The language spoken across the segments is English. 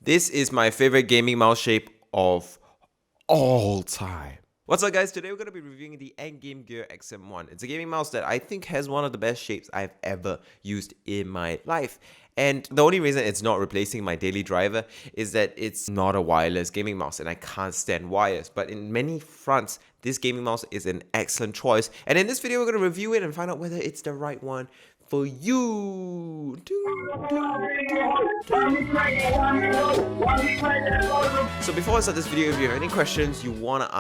This is my favorite gaming mouse shape of all time. What's up guys, today we're going to be reviewing the Endgame Gear XM1. It's a gaming mouse that I think has one of the best shapes I've ever used in my life. And the only reason it's not replacing my daily driver is that it's not a wireless gaming mouse and I can't stand wires. But in many fronts, this gaming mouse is an excellent choice. And in this video, we're going to review it and find out whether it's the right one for you. So before I start this video, if you have any questions you want to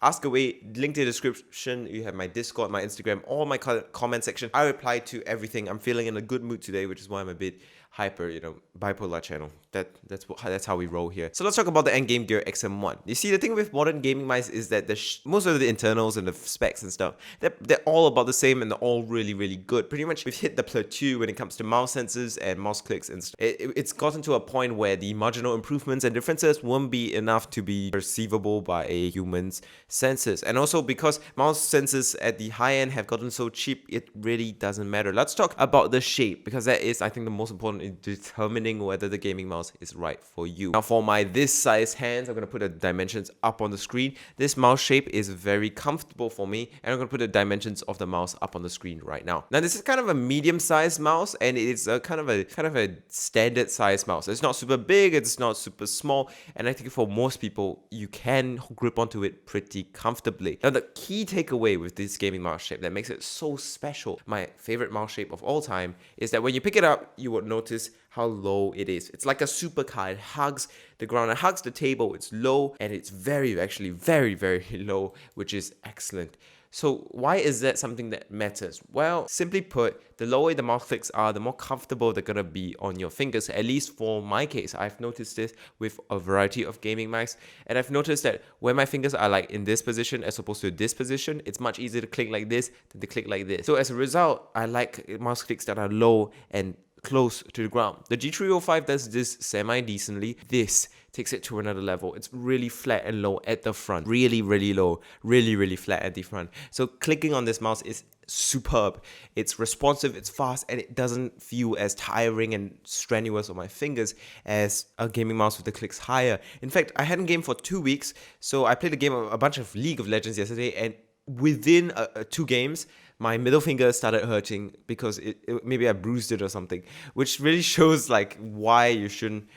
ask away. Link to the description. You have my Discord, my Instagram, all my comment section. I reply to everything. I'm feeling in a good mood today, which is why I'm a bit hyper, bipolar channel. That's how we roll here. So let's talk about the Endgame Gear XM1. You see, the thing with modern gaming mice is that most of the internals and the specs and stuff, they're all about the same and they're all really, really good. Pretty much we've hit the plateau when it comes to mouse sensors and mouse clicks and stuff. It's gotten to a point where the marginal improvements and differences won't be enough to be perceivable by a human's senses. And also because mouse sensors at the high end have gotten so cheap, it really doesn't matter. Let's talk about the shape, because that is, I think, the most important in determining whether the gaming mouse is right for you. Now for my this size hands, I'm going to put the dimensions up on the screen. This mouse shape is very comfortable for me, and I'm going to put the dimensions of the mouse up on the screen right now. Now this is kind of a medium-sized mouse, and it's a kind of a standard size mouse. It's not super big, it's not super small, and I think for most people you can grip onto it pretty comfortably. Now the key takeaway with this gaming mouse shape that makes it so special, my favorite mouse shape of all time, is that when you pick it up, you would notice how low it is. It's like a supercar. It hugs the ground, it hugs the table. It's low, and it's actually very, very low, which is excellent. So why is that something that matters? Well, simply put, the lower the mouse clicks are, the more comfortable they're gonna be on your fingers. At least for my case, I've noticed this with a variety of gaming mice, and I've noticed that when my fingers are like in this position as opposed to this position, it's much easier to click like this than to click like this. So as a result, I like mouse clicks that are low and close to the ground. The G305 does this semi-decently. This takes it to another level. It's really flat and low at the front. Really, really low. Really, really flat at the front. So clicking on this mouse is superb. It's responsive, it's fast, and it doesn't feel as tiring and strenuous on my fingers as a gaming mouse with the clicks higher. In fact, I hadn't gamed for 2 weeks, so I played a bunch of League of Legends yesterday, and within 2 games, my middle finger started hurting because maybe I bruised it or something, which really shows like why you shouldn't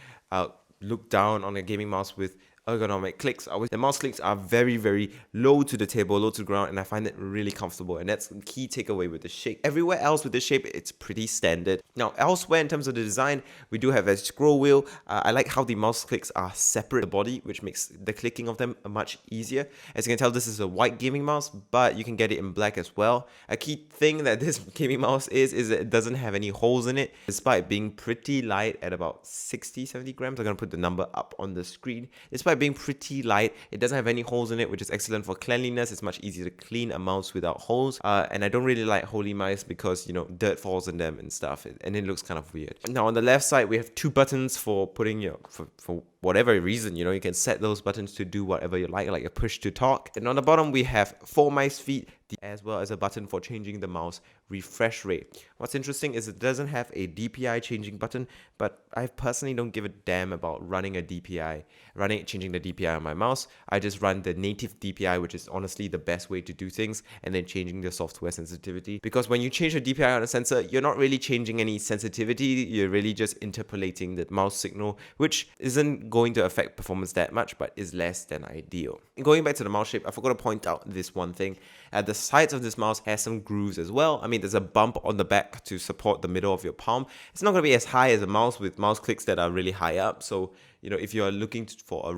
look down on a gaming mouse with ergonomic clicks. The mouse clicks are very, very low to the table, low to the ground, and I find it really comfortable, and that's the key takeaway with the shape. Everywhere else with this shape, it's pretty standard. Now elsewhere in terms of the design, we do have a scroll wheel. I like how the mouse clicks are separate the body, which makes the clicking of them much easier. As you can tell, this is a white gaming mouse, but you can get it in black as well. A key thing that this gaming mouse is that it doesn't have any holes in it, despite being pretty light at about 60-70 grams. I'm gonna put the number up on the screen. Despite being pretty light, it doesn't have any holes in it, which is excellent for cleanliness. It's much easier to clean a mouse without holes, and I don't really like holy mice because dirt falls in them and stuff, and it looks kind of weird. Now on the left side, we have 2 buttons for putting for whatever reason, you can set those buttons to do whatever you like a push to talk. And on the bottom, we have 4 mice feet, as well as a button for changing the mouse refresh rate. What's interesting is it doesn't have a DPI changing button, but I personally don't give a damn about changing the DPI on my mouse. I just run the native DPI, which is honestly the best way to do things, and then changing the software sensitivity. Because when you change the DPI on a sensor, you're not really changing any sensitivity, you're really just interpolating the mouse signal, which isn't going to affect performance that much, but is less than ideal. Going back to the mouse shape, I forgot to point out this one thing. The sides of this mouse has some grooves as well. I mean, there's a bump on the back to support the middle of your palm. It's not going to be as high as a mouse with mouse clicks that are really high up. So, if you're looking for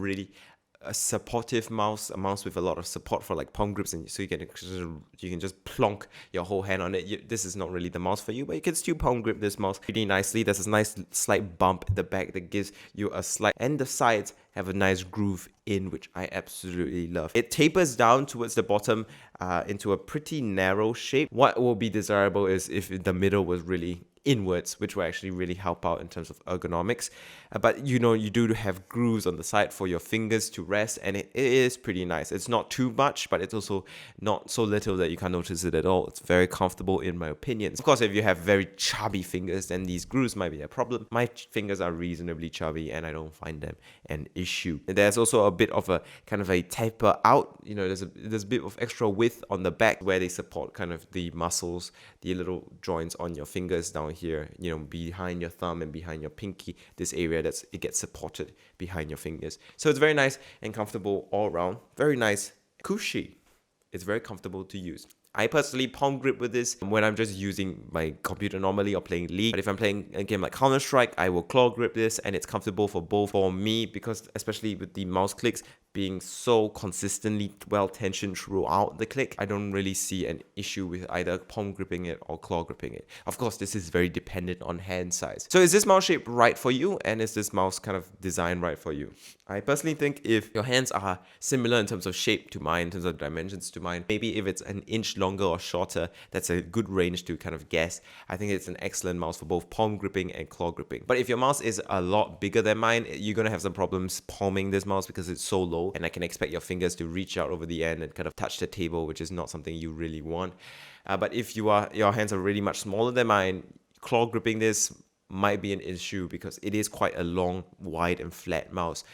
a supportive mouse, a mouse with a lot of support for like palm grips, and so you can just plonk your whole hand on it. This is not really the mouse for you, but you can still palm grip this mouse pretty nicely. There's a nice slight bump at the back that gives you a slight, and the sides have a nice groove in, which I absolutely love. It tapers down towards the bottom into a pretty narrow shape. What will be desirable is if the middle was really inwards, which will actually really help out in terms of ergonomics. But you do have grooves on the side for your fingers to rest, and it is pretty nice. It's not too much, but it's also not so little that you can't notice it at all. It's very comfortable in my opinion. Of course, if you have very chubby fingers, then these grooves might be a problem. My fingers are reasonably chubby and I don't find them an issue. And there's also a bit of a kind of a taper out. There's a bit of extra width on the back where they support kind of the muscles, the little joints on your fingers down here, behind your thumb and behind your pinky, this area it gets supported behind your fingers. So it's very nice and comfortable all around. Very nice, cushy. It's very comfortable to use. I personally palm grip with this when I'm just using my computer normally or playing League. But if I'm playing a game like Counter-Strike, I will claw grip this, and it's comfortable for both. For me, because especially with the mouse clicks being so consistently well tensioned throughout the click, I don't really see an issue with either palm gripping it or claw gripping it. Of course, this is very dependent on hand size. So is this mouse shape right for you? And is this mouse kind of design right for you? I personally think if your hands are similar in terms of shape to mine, in terms of dimensions to mine, maybe if it's an inch longer or shorter, that's a good range to kind of guess. I think it's an excellent mouse for both palm gripping and claw gripping. But if your mouse is a lot bigger than mine, you're going to have some problems palming this mouse because it's so low, and I can expect your fingers to reach out over the end and kind of touch the table, which is not something you really want. But if your hands are really much smaller than mine, claw gripping this might be an issue because it is quite a long, wide and flat mouse.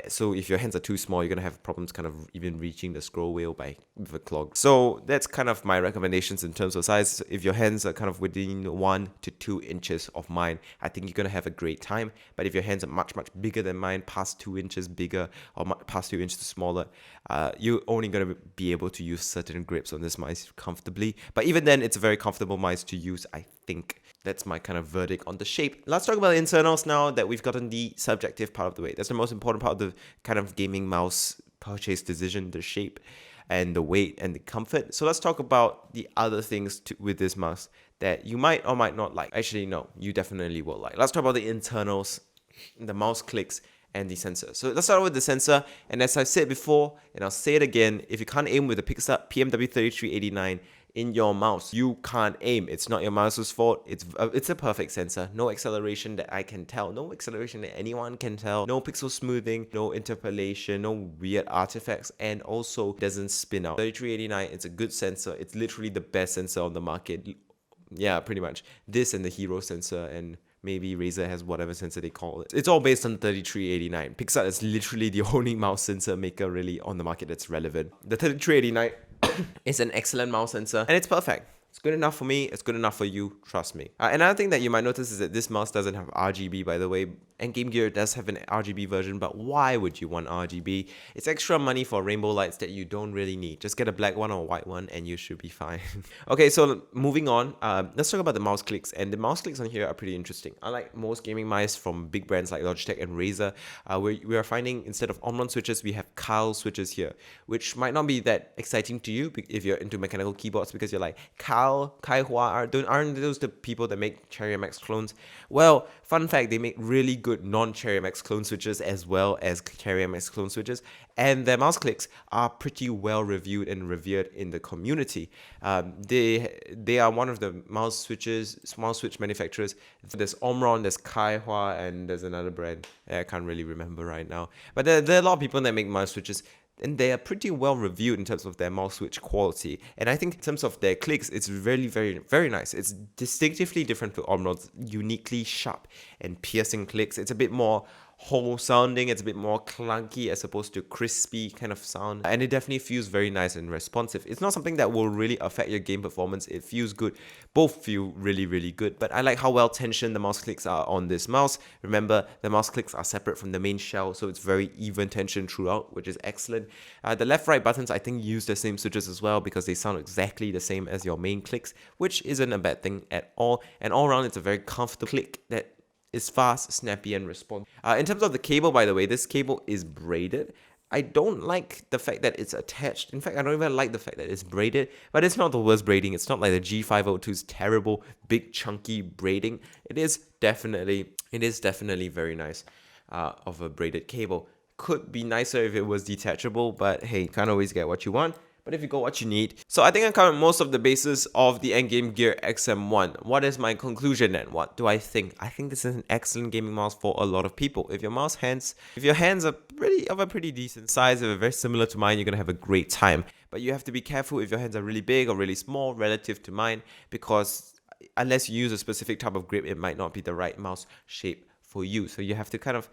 So if your hands are too small, you're going to have problems kind of even reaching the scroll wheel with a claw. So that's kind of my recommendations in terms of size. If your hands are kind of within 1 to 2 inches of mine, I think you're going to have a great time. But if your hands are much, much bigger than mine, past 2 inches bigger or past 2 inches smaller, you're only going to be able to use certain grips on this mice comfortably. But even then, it's a very comfortable mice to use, I think. That's my kind of verdict on the shape. Let's talk about the internals now that we've gotten the subjective part of the way. That's the most important part of the kind of gaming mouse purchase decision, the shape and the weight and the comfort. So let's talk about the other things with this mouse that you might or might not like. Actually, no, you definitely will like. Let's talk about the internals, the mouse clicks, and the sensor. So let's start with the sensor. And as I said before, and I'll say it again, if you can't aim with the Pixar PMW3389 in your mouse, you can't aim. It's not your mouse's fault. It's a perfect sensor. No acceleration that I can tell. No acceleration that anyone can tell. No pixel smoothing. No interpolation. No weird artifacts. And also doesn't spin out. 3389, it's a good sensor. It's literally the best sensor on the market. Yeah, pretty much. This and the Hero sensor, and maybe Razer has whatever sensor they call it. It's all based on 3389. Pixar is literally the only mouse sensor maker really on the market that's relevant. The 3389 is an excellent mouse sensor, and it's perfect. It's good enough for me. It's good enough for you. Trust me. Another thing that you might notice is that this mouse doesn't have RGB, by the way. And Game Gear does have an RGB version, but why would you want RGB? It's extra money for rainbow lights that you don't really need. Just get a black one or a white one and you should be fine. Okay, so moving on. Let's talk about the mouse clicks. And the mouse clicks on here are pretty interesting. Unlike most gaming mice from big brands like Logitech and Razer, we are finding instead of Omron switches, we have Kyle switches here, which might not be that exciting to you if you're into mechanical keyboards because you're like, Kaihua, aren't those the people that make Cherry MX clones? Well, fun fact, they make really good non-Cherry MX clone switches as well as Cherry MX clone switches, and their mouse clicks are pretty well reviewed and revered in the community. They are one of the mouse switch manufacturers. There's Omron, there's Kaihua, and there's another brand I can't really remember right now. But there are a lot of people that make mouse switches, and they are pretty well reviewed in terms of their mouse switch quality. And I think in terms of their clicks, it's really, very, very nice. It's distinctively different to Omron's uniquely sharp and piercing clicks. It's a bit more whole sounding, it's a bit more clunky as opposed to crispy kind of sound, and it definitely feels very nice and responsive. It's not something that will really affect your game performance. It feels good. Both feel really, really good, but I like how well tensioned the mouse clicks are on this mouse. Remember, the mouse clicks are separate from the main shell, so it's very even tension throughout, which is excellent. The left-right buttons, I think, use the same switches as well because they sound exactly the same as your main clicks, which isn't a bad thing at all. And all around, it's a very comfortable click that is fast, snappy, and responsive. In terms of the cable, by the way, this cable is braided. I don't like the fact that it's attached. In fact, I don't even like the fact that it's braided, but it's not the worst braiding. It's not like the G502's terrible, big, chunky braiding. It is definitely very nice of a braided cable. Could be nicer if it was detachable, but hey, you can't always get what you want. but if you got what you need. So I think I covered most of the bases of the Endgame Gear XM1. What is my conclusion then? What do I think? I think this is an excellent gaming mouse for a lot of people. If your hands are a pretty decent size, if they're very similar to mine, you're gonna have a great time. But you have to be careful if your hands are really big or really small relative to mine, because unless you use a specific type of grip, it might not be the right mouse shape for you. So you have to kind of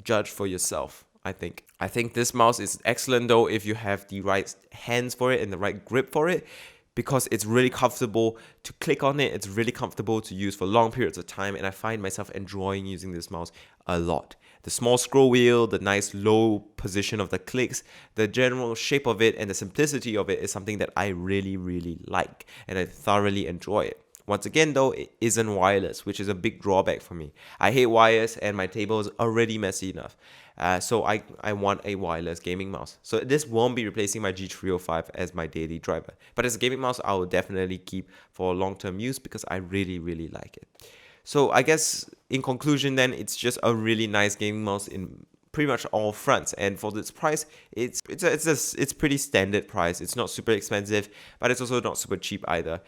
judge for yourself, I think. I think this mouse is excellent though if you have the right hands for it and the right grip for it, because it's really comfortable to click on it. It's really comfortable to use for long periods of time, and I find myself enjoying using this mouse a lot. The small scroll wheel, the nice low position of the clicks, the general shape of it, and the simplicity of it is something that I really, really like, and I thoroughly enjoy it. Once again though, it isn't wireless, which is a big drawback for me. I hate wires, and my table is already messy enough. So I want a wireless gaming mouse. So this won't be replacing my G305 as my daily driver. But as a gaming mouse, I will definitely keep for long-term use because I really, really like it. So I guess in conclusion then, it's just a really nice gaming mouse in pretty much all fronts, and for this price, it's pretty standard price. It's not super expensive, but it's also not super cheap either.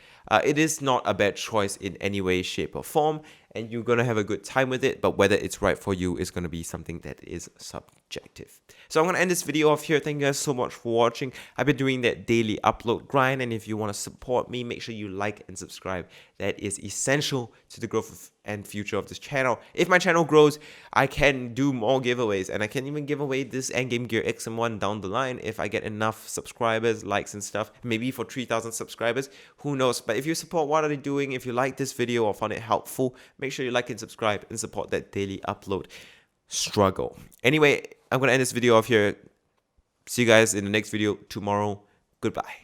It is not a bad choice in any way, shape, or form, and you're gonna have a good time with it. But whether it's right for you is gonna be something that is subjective. So I'm gonna end this video off here. Thank you guys so much for watching. I've been doing that daily upload grind, and if you want to support me, make sure you like and subscribe. That is essential to the growth and future of this channel. If my channel grows, I can do more giveaways, and I can even give away this Endgame Gear XM1 down the line if I get enough subscribers, likes and stuff. Maybe for 3,000 subscribers, who knows. But if you support what I'm doing, if you like this video or found it helpful, make sure you like and subscribe and support that daily upload struggle. Anyway, I'm gonna end this video off here. See you guys in the next video tomorrow. Goodbye.